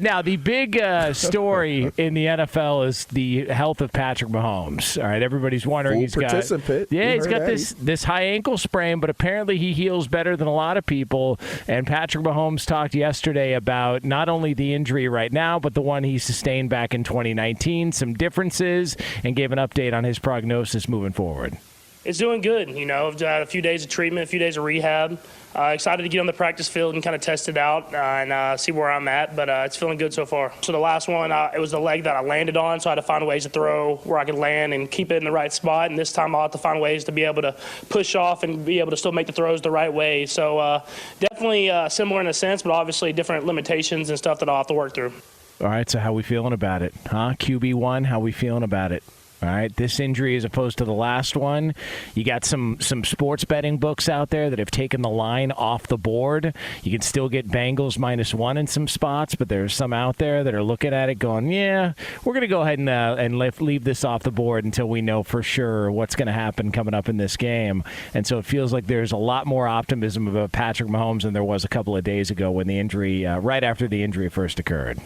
Now, the big story in the NFL is the health of Patrick Mahomes. All right, everybody's wondering. He's got this high ankle sprain, but apparently he heals better than a lot of people. And Patrick Mahomes talked yesterday about not only the injury right now, but the one he sustained back in 2019, some differences, and gave an update on his prognosis moving forward. It's doing good. I've had a few days of treatment, a few days of rehab. Excited to get on the practice field and kind of test it out and see where I'm at, but it's feeling good so far. So the last one, it was the leg that I landed on, so I had to find ways to throw where I could land and keep it in the right spot, and this time I'll have to find ways to be able to push off and be able to still make the throws the right way. So definitely similar in a sense, but obviously different limitations and stuff that I'll have to work through. All right, so how we feeling about it? QB1, how we feeling about it? All right, this injury as opposed to the last one, you got some sports betting books out there that have taken the line off the board. You can still get Bengals -1 in some spots, but there's some out there that are looking at it going, yeah, we're going to go ahead and leave this off the board until we know for sure what's going to happen coming up in this game. And so it feels like there's a lot more optimism about Patrick Mahomes than there was a couple of days ago when the injury, right after the injury first occurred.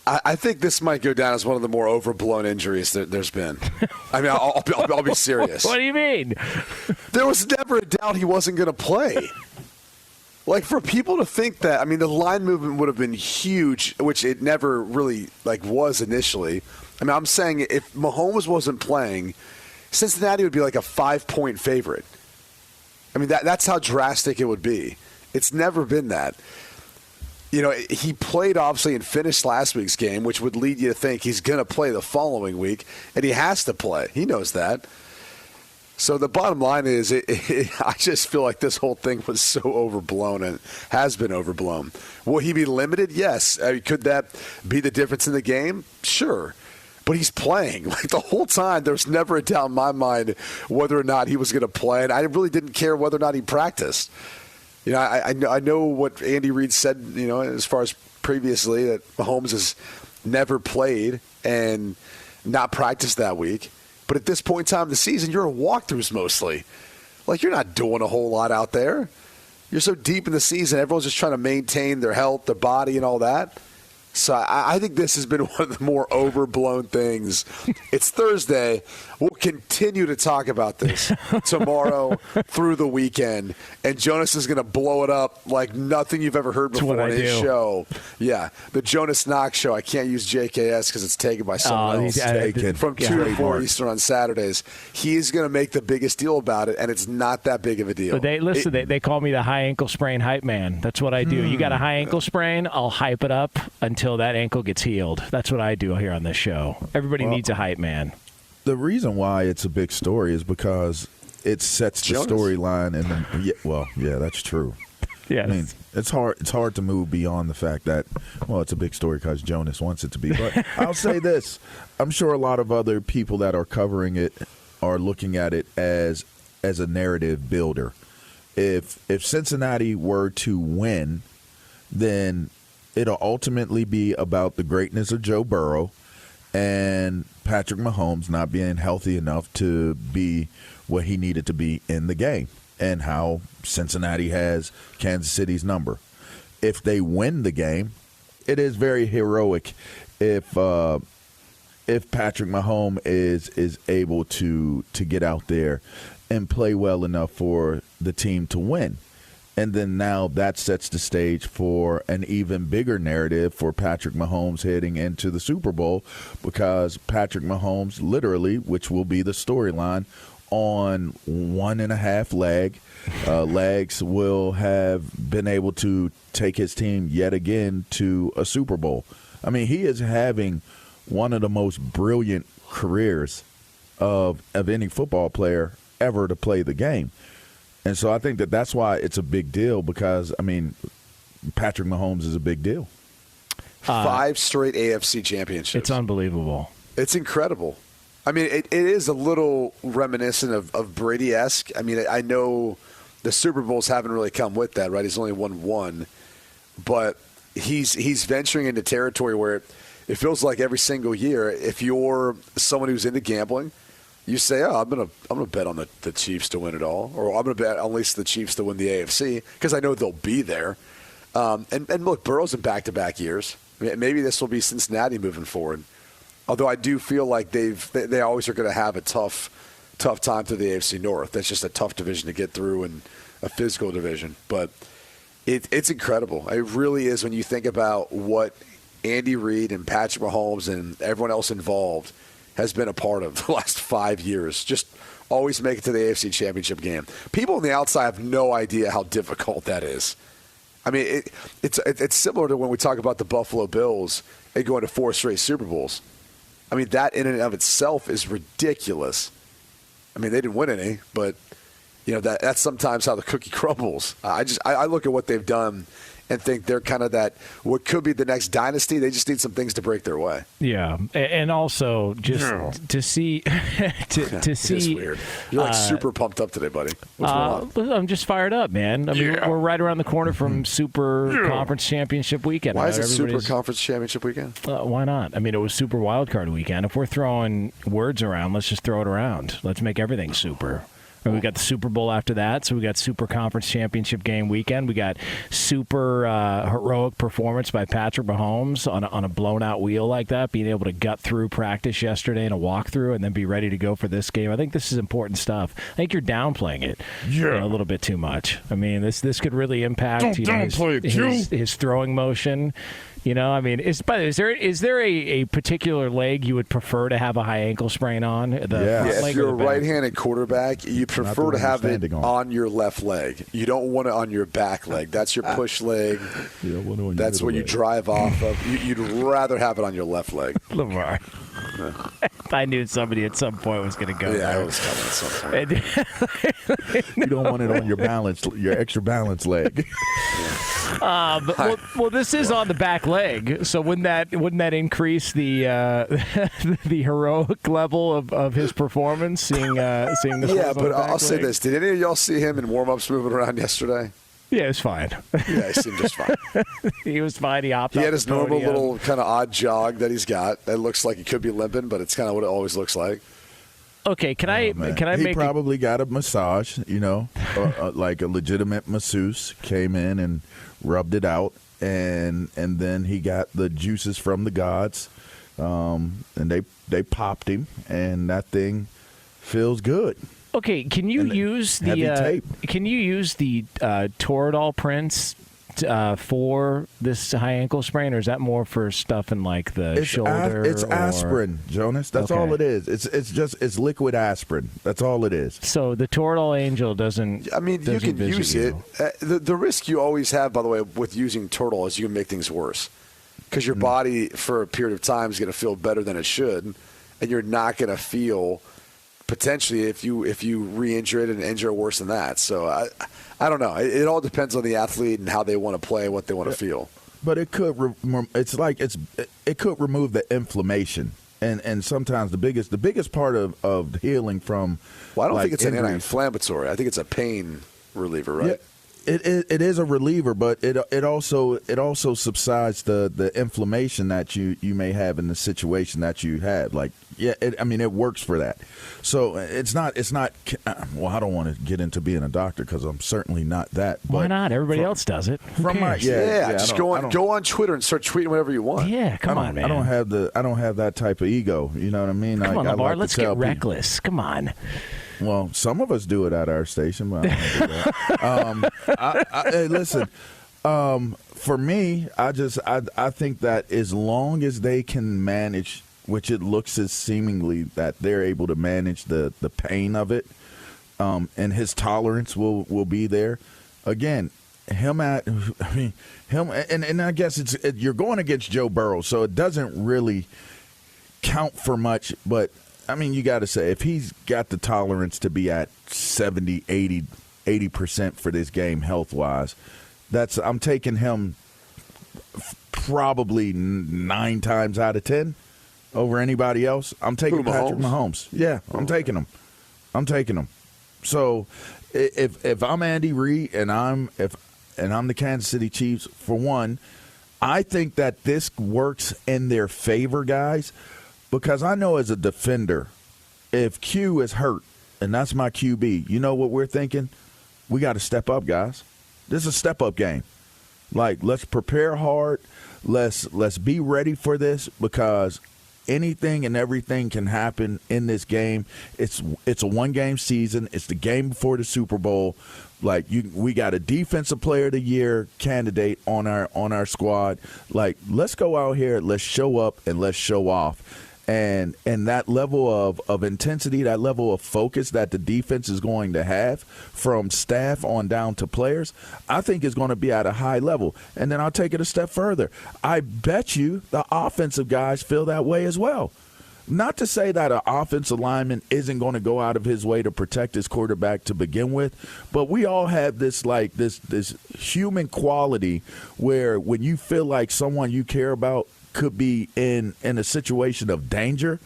I think this might go down as one of the more overblown injuries that there's been. I mean, I'll be serious. What do you mean? There was never a doubt he wasn't going to play. Like, for people to think that, I mean, the line movement would have been huge, which it never really, was initially. I mean, I'm saying if Mahomes wasn't playing, Cincinnati would be like a 5-point favorite. I mean, that's how drastic it would be. It's never been that. He played, obviously, and finished last week's game, which would lead you to think he's going to play the following week, and he has to play. He knows that. So the bottom line is I just feel like this whole thing was so overblown and has been overblown. Will he be limited? Yes. Could that be the difference in the game? Sure. But he's playing. The whole time, there was never a doubt in my mind whether or not he was going to play, and I really didn't care whether or not he practiced. I know what Andy Reid said, as far as previously, that Mahomes has never played and not practiced that week. But at this point in time of the season, you're in walkthroughs mostly. You're not doing a whole lot out there. You're so deep in the season, everyone's just trying to maintain their health, their body, and all that. So I think this has been one of the more overblown things. It's Thursday. We'll continue to talk about this tomorrow through the weekend. And Jonas is going to blow it up like nothing you've ever heard before on his show. Yeah, the Jonas Knox show. I can't use JKS because it's taken by someone else. From 2 to 4 Eastern on Saturdays. He's going to make the biggest deal about it, and it's not that big of a deal. But they call me the high ankle sprain hype man. That's what I do. You got a high ankle sprain, I'll hype it up until that ankle gets healed. That's what I do here on this show. Everybody needs a hype man. The reason why it's a big story is because it sets the storyline. That's true. Yeah, I mean, it's hard to move beyond the fact that, it's a big story because Jonas wants it to be. But I'll say this. I'm sure a lot of other people that are covering it are looking at it as a narrative builder. If Cincinnati were to win, then it'll ultimately be about the greatness of Joe Burrow and Patrick Mahomes not being healthy enough to be what he needed to be in the game, and how Cincinnati has Kansas City's number. If they win the game, it is very heroic if Patrick Mahomes is able to get out there and play well enough for the team to win. And then now that sets the stage for an even bigger narrative for Patrick Mahomes heading into the Super Bowl, because Patrick Mahomes literally, which will be the storyline, on 1.5 legs will have been able to take his team yet again to a Super Bowl. I mean, he is having one of the most brilliant careers of any football player ever to play the game. And so I think that's why it's a big deal, because, I mean, Patrick Mahomes is a big deal. 5 straight AFC championships. It's unbelievable. It's incredible. I mean, it is a little reminiscent of Brady-esque. I mean, I know the Super Bowls haven't really come with that, right? He's only won one. But he's venturing into territory where it feels like every single year, if you're someone who's into gambling, you say, I'm gonna bet on the Chiefs to win it all, or I'm gonna bet at least the Chiefs to win the AFC because I know they'll be there. And look, Burrow's in back-to-back years. Maybe this will be Cincinnati moving forward. Although I do feel like they always are going to have a tough time through the AFC North. That's just a tough division to get through and a physical division. But it's incredible. It really is when you think about what Andy Reid and Patrick Mahomes and everyone else involved has been a part of the last 5 years. Just always make it to the AFC Championship game. People on the outside have no idea how difficult that is. I mean, it's similar to when we talk about the Buffalo Bills and going to 4 straight Super Bowls. I mean, that in and of itself is ridiculous. I mean, they didn't win any, but that's sometimes how the cookie crumbles. I look at what they've done and think they're kind of that what could be the next dynasty. They just need some things to break their way. Yeah, and also just to see It's weird. You're like super pumped up today, buddy. What's going on? I'm just fired up, man. I mean, we're right around the corner from Super Conference Championship weekend. Why is it Super Conference Championship weekend? Why not? I mean, it was Super Wildcard weekend. If we're throwing words around, let's just throw it around. Let's make everything super. And we got the Super Bowl after that, so we got Super Conference Championship game weekend. We got super heroic performance by Patrick Mahomes on a blown-out wheel like that, being able to gut through practice yesterday in a walkthrough and then be ready to go for this game. I think this is important stuff. I think you're downplaying it a little bit too much. I mean, this could really impact his throwing motion. I mean, is there a particular leg you would prefer to have a high ankle sprain on? If you're a right-handed quarterback, you prefer to have it on your left leg. You don't want it on your back leg. That's your push leg. That's what you drive off of. You'd rather have it on your left leg. LaVar. I knew somebody at some point was going to go there. Yeah, I was coming at some point. You don't want it on your extra balance leg. Well, this is on the back leg, so wouldn't that increase the the heroic level of his performance? Seeing this. Yeah, but I'll say this: did any of y'all see him in warm-ups moving around yesterday? Yeah, it was fine. Yeah, he seemed just fine. He was fine. He hopped. He had his normal little kind of odd jog that he's got. It looks like he could be limping, but it's kind of what it always looks like. Okay, can I He probably got a massage, like a legitimate masseuse came in and rubbed it out, and then he got the juices from the gods, and they popped him, and that thing feels good. Okay, can you use the Toradol prints for this high ankle sprain, or is that more for stuff in like the shoulder? It's aspirin, Jonas. That's all it is. It's liquid aspirin. That's all it is. So the Toradol Angel doesn't. I mean, you can use it. The risk you always have, by the way, with using Toradol is you can make things worse because your body for a period of time is going to feel better than it should, and you're not going to feel potentially if you re-injure it and injure worse than that. So I don't know. It all depends on the athlete and how they want to play, what they want to feel. But it could it could remove the inflammation, and sometimes the biggest part of healing from. Well, I don't think it's an anti-inflammatory. I think it's a pain reliever, right? Yeah. It is a reliever, but it also subsides the inflammation that you may have in the situation that you have. Like, it works for that. So it's not. Well, I don't want to get into being a doctor because I'm certainly not that. Why not? Everybody else does it. Just go on Twitter and start tweeting whatever you want. Yeah, come on, man. I don't have that type of ego. You know what I mean? Come on, LaVar, let's get reckless. Come on. Well, some of us do it at our station, but I don't do that. Hey, listen. For me, I think that as long as they can manage, which it looks as seemingly that they're able to manage the pain of it, and his tolerance will be there. Again, and I guess you're going against Joe Burrow, so it doesn't really count for much, but. I mean, you got to say, if he's got the tolerance to be at 70, 80% for this game health-wise, I'm taking him probably 9 times out of 10 over anybody else. I'm taking Patrick Mahomes. Yeah, I'm taking him. So if I'm Andy Reid and I'm the Kansas City Chiefs, for one, I think that this works in their favor, guys. Because I know as a defender, if Q is hurt, and that's my QB, you know what we're thinking? We got to step up, guys. This is a step-up game. Like, let's prepare hard. let's be ready for this, because anything and everything can happen in this game. It's a one-game season. It's the game before the Super Bowl. Like, we got a defensive player of the year candidate on our squad. Like, let's go out here, let's show up, and let's show off. And that level of intensity, that level of focus that the defense is going to have from staff on down to players, I think is going to be at a high level. And then I'll take it a step further. I bet you the offensive guys feel that way as well. Not to say that an offensive lineman isn't going to go out of his way to protect his quarterback to begin with, but we all have this human quality where when you feel like someone you care about could be in a situation of danger,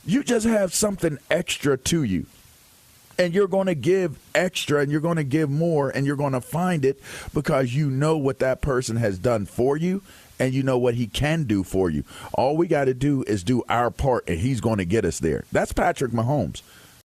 you just have something extra to you. And you're going to give extra, and you're going to give more, and you're going to find it because you know what that person has done for you, and you know what he can do for you. All we got to do is do our part, and he's going to get us there. That's Patrick Mahomes.